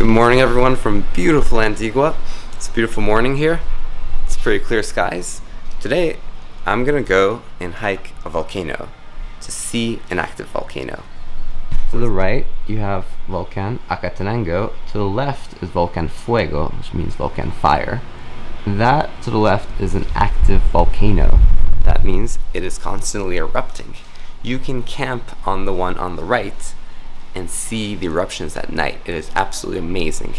Good morning, everyone, from beautiful Antigua. It's a beautiful morning here. It's pretty clear skies. Today, I'm gonna go and hike a volcano to see an active volcano. To the right, you have Volcan Acatenango. To the left is Volcan Fuego, which means volcan fire. That to the left is an active volcano. That means it is constantly erupting. You can camp on the one on the right and see the eruptions at night. It is absolutely amazing.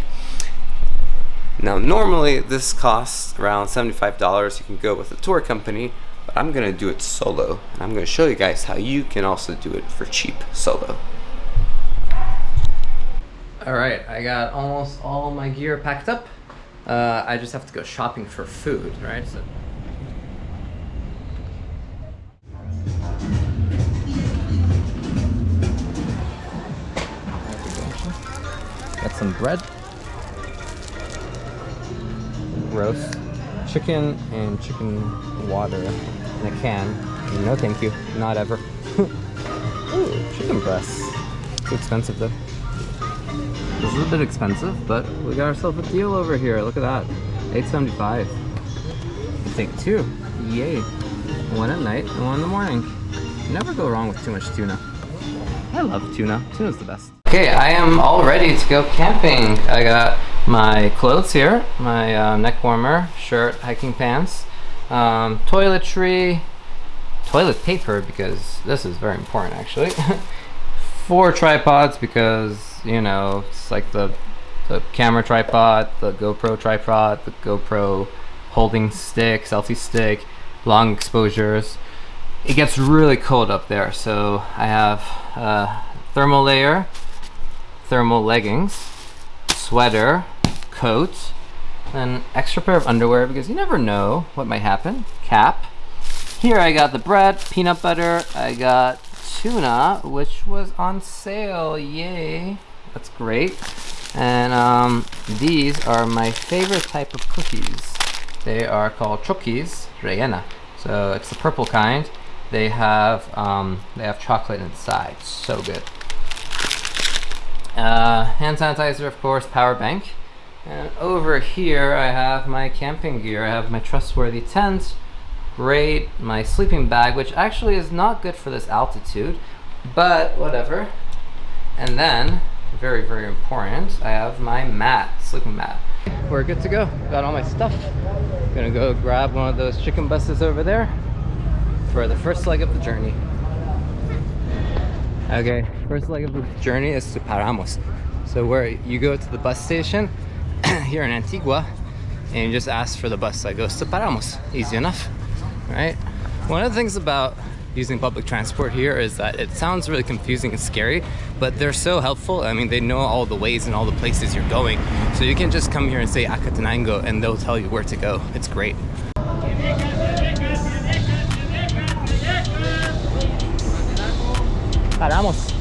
Now, normally this costs around $75. You can go with a tour company, but I'm gonna do it solo. And I'm gonna show you guys how you can also do it for cheap solo. All right, I got almost all my gear packed up. I just have to go shopping for food, right? So got some bread, roast chicken, and chicken water in a can. No thank you, not ever. Ooh, chicken breasts. It's expensive though. This is a bit expensive, but we got ourselves a deal over here. Look at that, $8.75. We'll take two. Yay. One at night and one in the morning. Never go wrong with too much tuna. I love tuna. Tuna's the best. Okay, I am all ready to go camping. I got my clothes here, my neck warmer, shirt, hiking pants, toiletry, toilet paper, because this is very important actually. 4 tripods because, you know, it's like the camera tripod, the GoPro tripod, the GoPro holding stick, selfie stick, long exposures. It gets really cold up there, so I have a thermal layer, thermal leggings, sweater, coat, an extra pair of underwear because you never know what might happen, cap. Here I got the bread, peanut butter, I got tuna, which was on sale, yay, that's great. And these are my favorite type of cookies. They are called chokis rellena, so it's the purple kind. They have chocolate inside, so good. Hand sanitizer, of course, power bank. And over here I have my camping gear. I have my trustworthy tent, great, my sleeping bag, which actually is not good for this altitude, but whatever. And then, very, very important, I have my mat, sleeping mat. We're good to go. Got all my stuff. Gonna go grab one of those chicken buses over there for the first leg of the journey. Okay, first leg of the journey is to Paramos. So where you go to the bus station here in Antigua and you just ask for the bus that goes to Paramos. Easy enough, right? One of the things about using public transport here is that it sounds really confusing and scary, but they're so helpful. I mean, they know all the ways and all the places you're going. So you can just come here and say Acatenango and they'll tell you where to go. It's great. Paramos.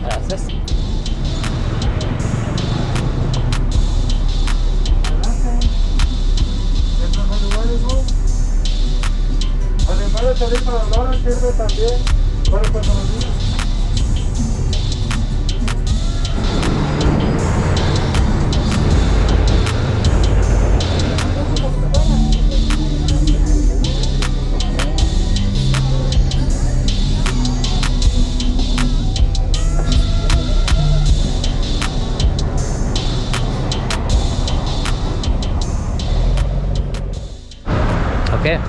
Gracias. Además de tarifa de la hora, sirve también para el personalismo. Okay,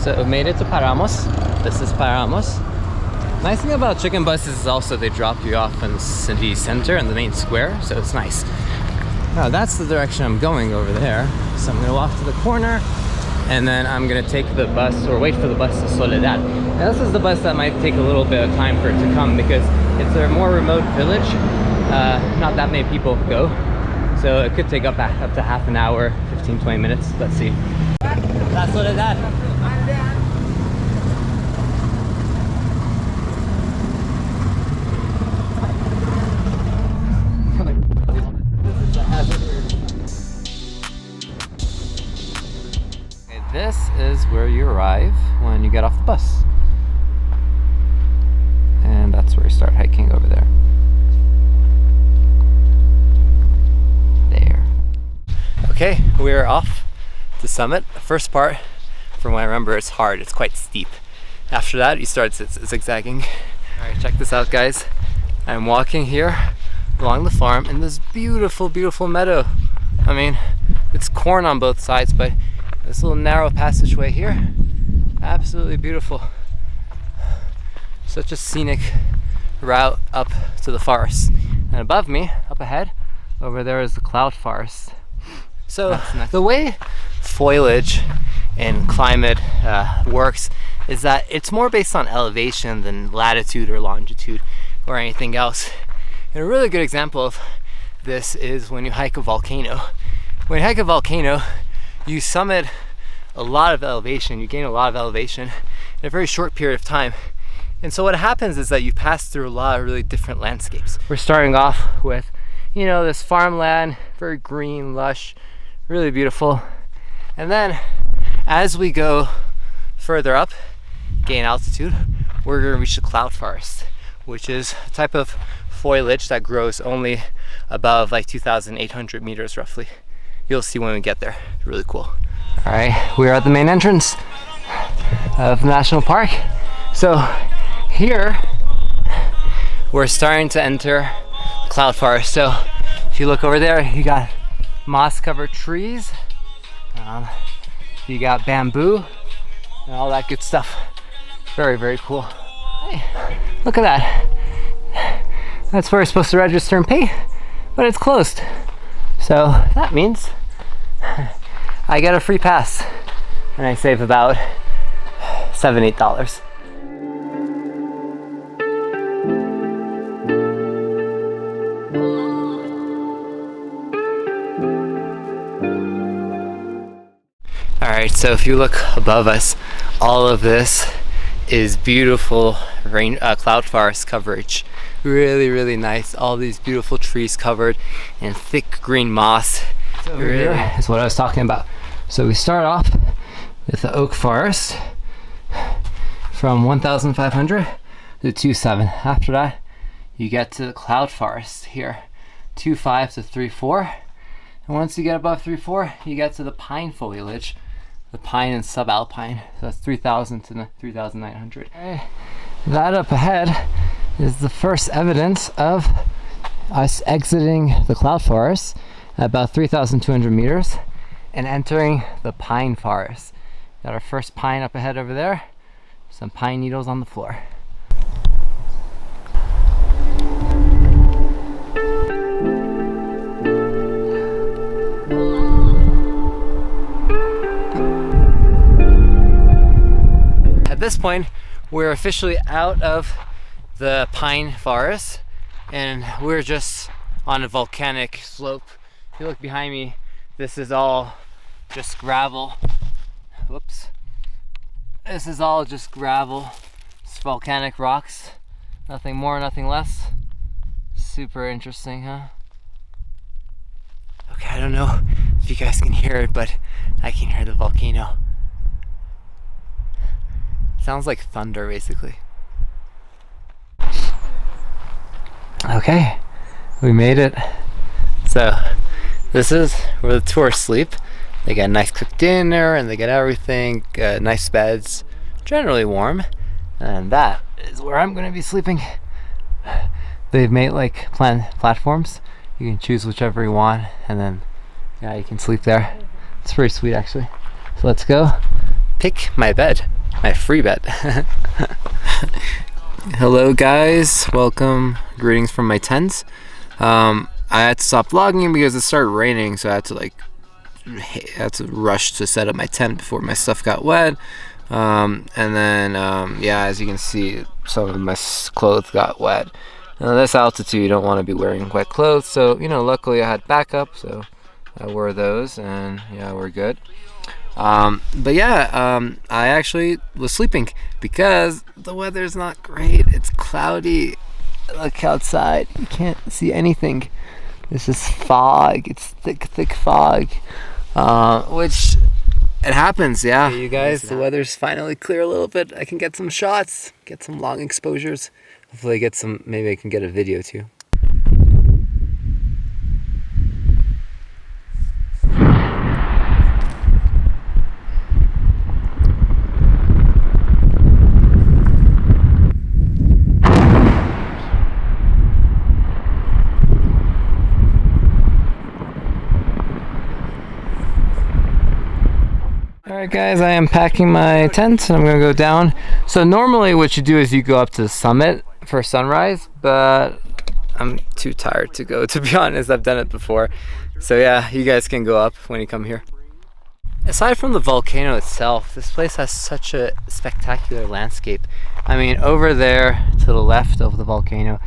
so we made it to Paramos. This is Paramos. Nice thing about chicken buses is also they drop you off in the city center in the main square, so it's nice. Now that's the direction I'm going over there. So I'm gonna walk to the corner and then I'm gonna take the bus or wait for the bus to Soledad. Now this is the bus that might take a little bit of time for it to come because it's a more remote village. Not that many people go. So it could take up to half an hour, 15-20 minutes. Let's see. La Soledad. This is where you arrive when you get off the bus. And that's where you start hiking over there. There. Okay, we're off the summit. The first part, from what I remember, it's hard. It's quite steep. After that, you start zigzagging. Alright, check this out, guys. I'm walking here along the farm in this beautiful, beautiful meadow. I mean, it's corn on both sides, but this little narrow passageway here, absolutely beautiful. Such a scenic route up to the forest. And above me, up ahead, over there is the cloud forest. So the way foliage and climate works is that it's more based on elevation than latitude or longitude or anything else. And a really good example of this is when you hike a volcano. When you hike a volcano, you summit a lot of elevation, you gain a lot of elevation in a very short period of time. And so what happens is that you pass through a lot of really different landscapes. We're starting off with, you know, this farmland, very green, lush, really beautiful. And then as we go further up, gain altitude, we're gonna reach the cloud forest, which is a type of foliage that grows only above like 2,800 meters roughly. You'll see when we get there. Really cool. All right, we're at the main entrance of the national park. So here we're starting to enter cloud forest. So if you look over there, you got moss covered trees, you got bamboo and all that good stuff. Very, very cool. Hey, look at that. That's where you're supposed to register and pay, but it's closed. So that means I get a free pass and I save about $7, $8. Alright, so if you look above us, all of this is beautiful cloud forest coverage. Really, really nice. All these beautiful trees covered in thick green moss. So over here is what I was talking about. So we start off with the oak forest from 1,500 to 2,700. After that, you get to the cloud forest here, 2,500 to 3,400. And once you get above 3,400, you get to the pine foliage, the pine and subalpine. So that's 3,000 to 3,900. That up ahead is the first evidence of us exiting the cloud forest at about 3,200 meters and entering the pine forest. Got our first pine up ahead over there, some pine needles on the floor. At this point, we're officially out of the pine forest and we're just on a volcanic slope. If you look behind me, this is all just gravel. Whoops. This is all just gravel. It's volcanic rocks. Nothing more, nothing less. Super interesting, huh? Okay, I don't know if you guys can hear it, but I can hear the volcano. Sounds like thunder, basically. Okay, we made it. So this is where the tourists sleep. They get a nice cooked dinner and they get everything, nice beds, generally warm. And that is where I'm gonna be sleeping. They've made like platforms. You can choose whichever you want and then yeah, you can sleep there. It's pretty sweet actually. So let's go pick my bed, my free bed. Hello guys, welcome, greetings from my tent. I had to stop vlogging because it started raining, so I had to rush to set up my tent before my stuff got wet. And then yeah, as you can see, some of my clothes got wet. Now this altitude you don't want to be wearing wet clothes, so you know, luckily I had backup, so I wore those and yeah, we're good. But yeah, I actually was sleeping because the weather's not great. It's cloudy. Look outside, you can't see anything. This is fog. It's thick fog, which It happens, yeah. Hey, you guys, the weather's finally clear a little bit. I can get some shots, get some long exposures. Hopefully get some, maybe I can get a video too. Alright guys, I am packing my tent and I'm gonna go down. So normally what you do is you go up to the summit for sunrise, but I'm too tired to go, to be honest. I've done it before. So yeah, you guys can go up when you come here. Aside from the volcano itself, this place has such a spectacular landscape. I mean, over there to the left of the volcano,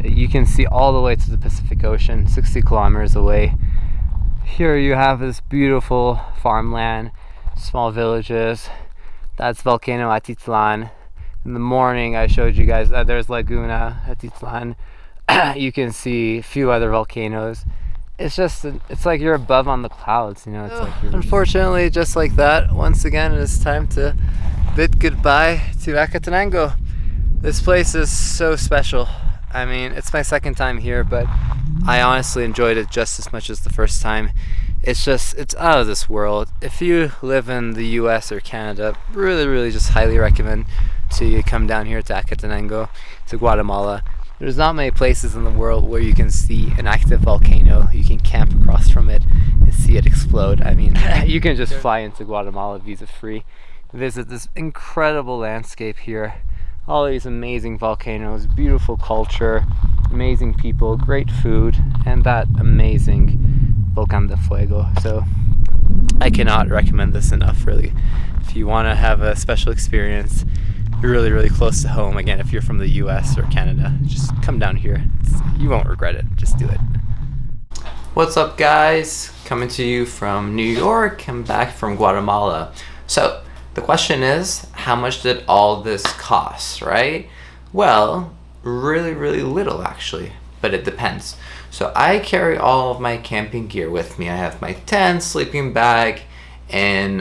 you can see all the way to the Pacific Ocean, 60 kilometers away. Here you have this beautiful farmland, small villages. That's Volcano Atitlan. In the morning I showed you guys there's Laguna Atitlan. You can see a few other volcanoes. It's just, it's like you're above on the clouds, you know. It's like you're unfortunately, just like that, once again it is time to bid goodbye to Acatenango. This place is so special. I mean, it's my second time here, but I honestly enjoyed it just as much as the first time. It's out of this world. If you live in the US or Canada, really just highly recommend to come down here to Acatenango, to Guatemala. There's not many places in the world where you can see an active volcano. You can camp across from it and see it explode. I mean, you can just fly into Guatemala visa free, visit this incredible landscape here. All these amazing volcanoes, beautiful culture, amazing people, great food, and that amazing Volcan de Fuego. So I cannot recommend this enough, really. If you want to have a special experience, be really close to home. Again, if you're from the US or Canada, just come down here. You won't regret it. Just do it. What's up, guys? Coming to you from New York. I'm back from Guatemala. So the question is, how much did all this cost, right? Well, really little actually, but it depends. So I carry all of my camping gear with me. I have my tent, sleeping bag, and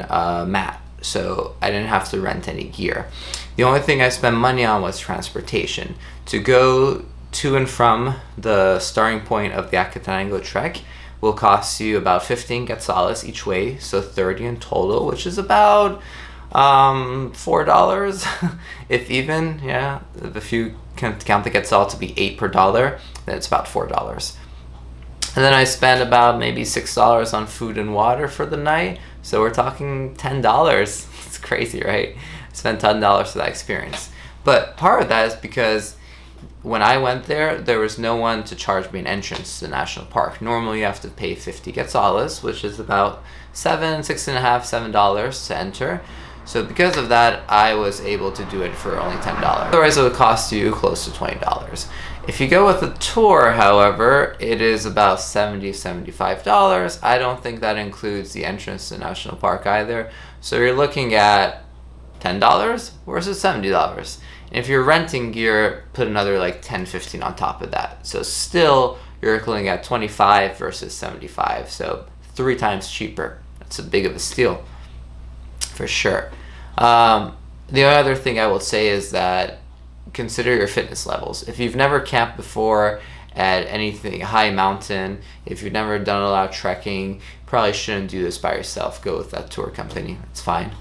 mat. So I didn't have to rent any gear. The only thing I spent money on was transportation. To go to and from the starting point of the Acatenango trek will cost you about 15 quetzales each way, so 30 in total, which is about $4 if even. Yeah, if you can count the quetzal to be 8 per dollar, then it's about $4. And then I spent about maybe $6 on food and water for the night, so we're talking $10. It's crazy, right? I spent $10 for that experience. But part of that is because when I went there, there was no one to charge me an entrance to the national park. Normally you have to pay 50 quetzales, which is about $7 to enter. So because of that, I was able to do it for only $10. Otherwise it would cost you close to $20. If you go with a tour, however, it is about $75. I don't think that includes the entrance to the national park either. So you're looking at $10 versus $70. And if you're renting gear, put another like 10-15 on top of that. So still you're looking at 25 versus 75. So 3 times cheaper. That's a big of a steal for sure. The other thing I will say is that consider your fitness levels. If you've never camped before at anything high mountain, if you've never done a lot of trekking, probably shouldn't do this by yourself. Go with that tour company. It's fine.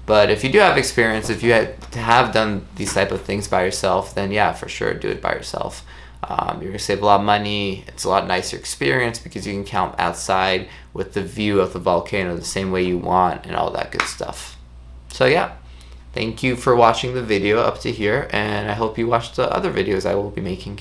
But if you do have experience, if you have done these type of things by yourself, then yeah, for sure, do it by yourself. You're gonna save a lot of money. It's a lot nicer experience because you can camp outside with the view of the volcano the same way you want and all that good stuff. So yeah, thank you for watching the video up to here, and I hope you watch the other videos I will be making.